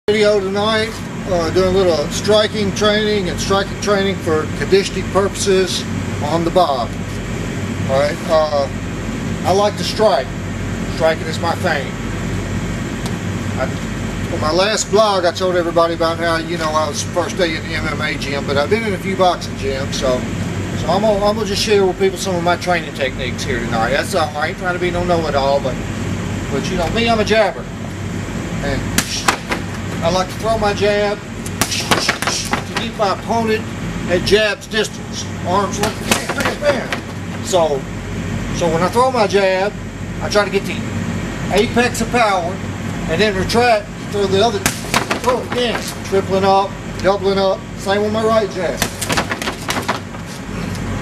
Video tonight, doing a little striking training and striking training for conditioning purposes on the bob. Alright, I like to strike. Striking is my thing. On my last blog I told everybody about how, I was first day in the MMA gym, but I've been in a few boxing gyms, so I'm gonna just share with people some of my training techniques here tonight. That's all. I ain't trying to be no know-it-all, but me, I'm a jabber. And I like to throw my jab to keep my opponent at jab's distance. Arms like bam, bam, bam. So when I throw my jab, I try to get the apex of power and then retract, throw the other, throw it again. Tripling up, doubling up, same with my right jab.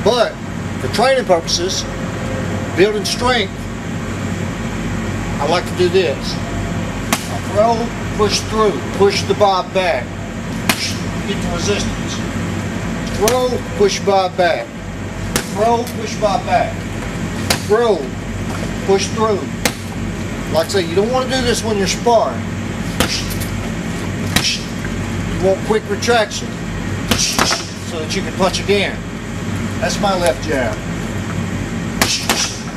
But for training purposes, building strength, I like to do this. I throw, push through, push the bob back, get the resistance. Throw, push bob back. Throw, push bob back. Throw, push through. Like I say, you don't want to do this when you're sparring. You want quick retraction so that you can punch again. That's my left jab.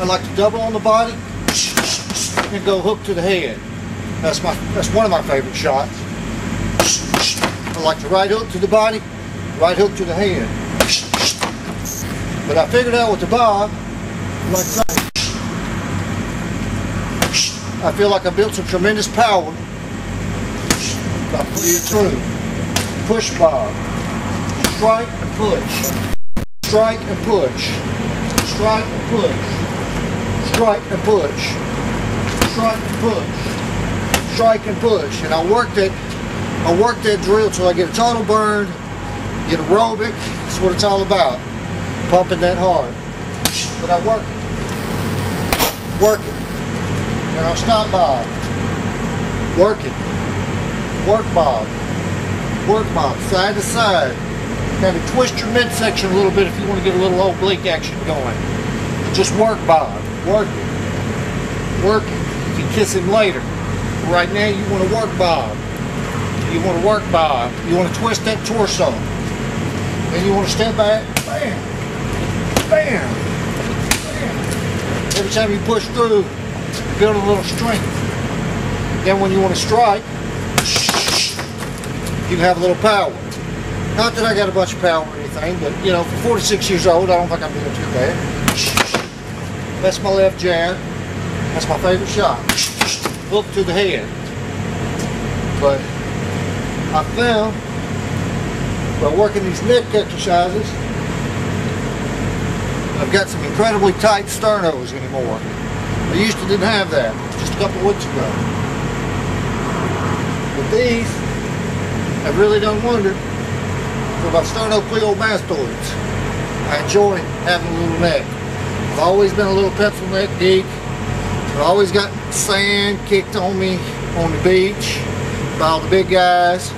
I like to double on the body and go hook to the head. That's one of my favorite shots. I like to right hook to the body, right hook to the head. But I figured out with the bob, like that, I feel like I built some tremendous power by putting it through. Push bob, strike and push, strike and push, strike and push, strike and push, strike and push. Strike and push, and I work that drill till I get a total burn, get aerobic. That's what it's all about, pumping that hard. But I work it, and I'll stop bob, work it, work bob, side to side. Kind of twist your midsection a little bit if you want to get a little oblique action going. Just work bob, work it, work it. You can kiss him later. Right now you want to work bob. You want to work bob. You want to twist that torso. Then you want to step back. Bam. Bam. Bam. Every time you push through, you build a little strength. Then when you want to strike, you can have a little power. Not that I got a bunch of power or anything, but for 46 years old, I don't think I'm doing too bad. That's my left jab. That's my favorite shot. Hook to the head. But I found by working these neck exercises, I've got some incredibly tight sternos anymore. I used to didn't have that just a couple of weeks ago. But these have really done wonders for my sternocleidomastoids. I enjoy having a little neck. I've always been a little pencil neck geek. I always got sand kicked on me on the beach by all the big guys.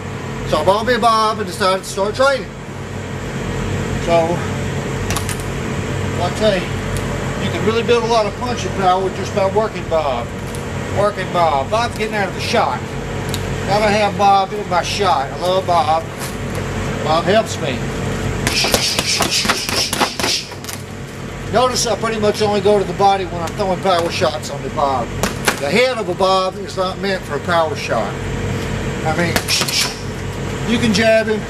So I bought me a bob and decided to start training. So, I'll tell you, you can really build a lot of punching power just by working bob. Working bob. Bob's getting out of the shot. Gotta have bob in my shot. I love bob. Bob helps me. Notice I pretty much only go to the body when I'm throwing power shots on the bob. The head of a bob is not meant for a power shot. I mean, you can jab him,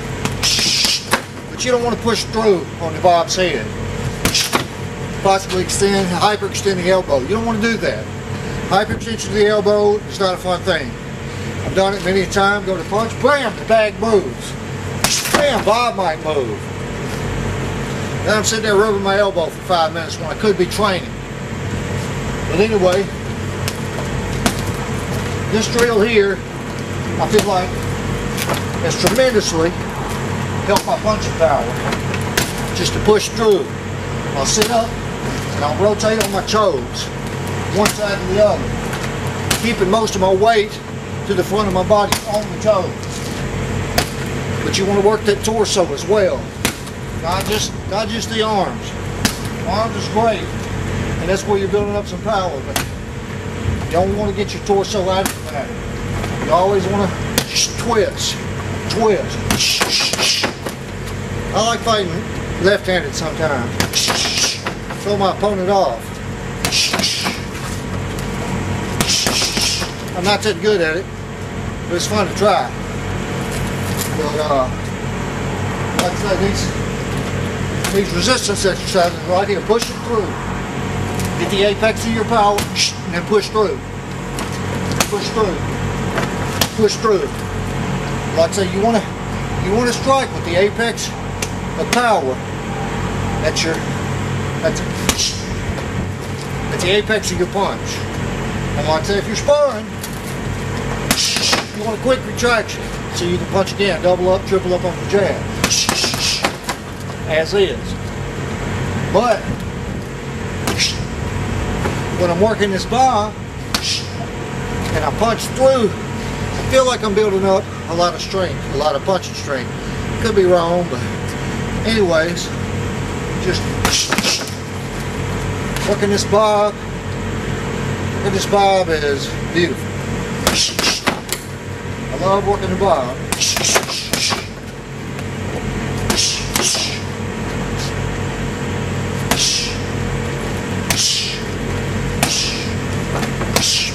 but you don't want to push through on the bob's head. Possibly hyperextend the elbow. You don't want to do that. Hyperextension of the elbow is not a fun thing. I've done it many a time. Go to punch, bam, the bag moves. Bam, bob might move. Then I'm sitting there rubbing my elbow for 5 minutes when I could be training. But anyway, this drill here, I feel like has tremendously helped my punching power. Just to push through. I'll sit up and I'll rotate on my toes, one side to the other, keeping most of my weight to the front of my body on the toes. But you want to work that torso as well. Not just the arms. Arms is great, and that's where you're building up some power, but you don't want to get your torso out of the pattern. You always want to twist, twist. I like fighting left-handed sometimes. Throw my opponent off. I'm not that good at it, but it's fun to try. But like I say, these resistance exercises right here, push it through. Get the apex of your power, and then push through. Push through. Push through. Like I say, you want to strike with the apex of power. That's the apex of your punch. And like I say, if you're sparring, you want a quick retraction, so you can punch again, double up, triple up on the jab, as is. But when I'm working this bar and I punch through, I feel like I'm building up a lot of strength, a lot of punching strength. Could be wrong, but anyways, just working this bob. Working this bob is beautiful. I love working the bob.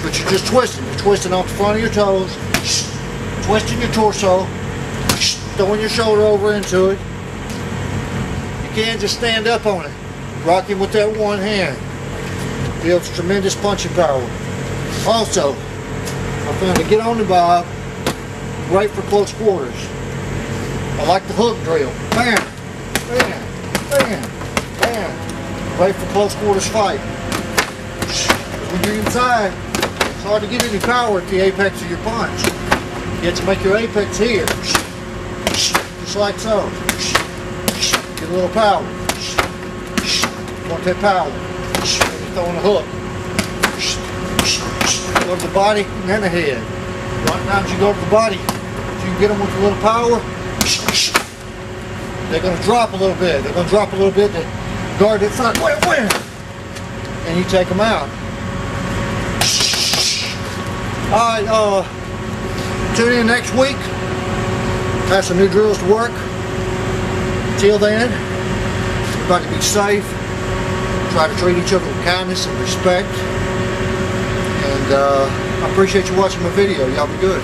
But you're just twisting. You're twisting off the front of your toes, twisting your torso, throwing your shoulder over into it. You can't just stand up on it. Rocking with that one hand builds tremendous punching power. Also, I found to get on the bob, great for close quarters. I like the hook drill. Bam, bam, bam, bam. Great for close quarters fight. When you're inside, it's hard to get any power at the apex of your punch. You have to make your apex here, just like so. Get a little power. You want that power. When you're throwing a hook. Go to the body and then the head. A lot of times you go to the body, if you can get them with a little power, they're going to drop a little bit. They're going to drop a little bit to guard that side. And you take them out. Alright, tune in next week. Have some new drills to work. Till then, everybody be safe. Try to treat each other with kindness and respect. And I appreciate you watching my video. Y'all be good.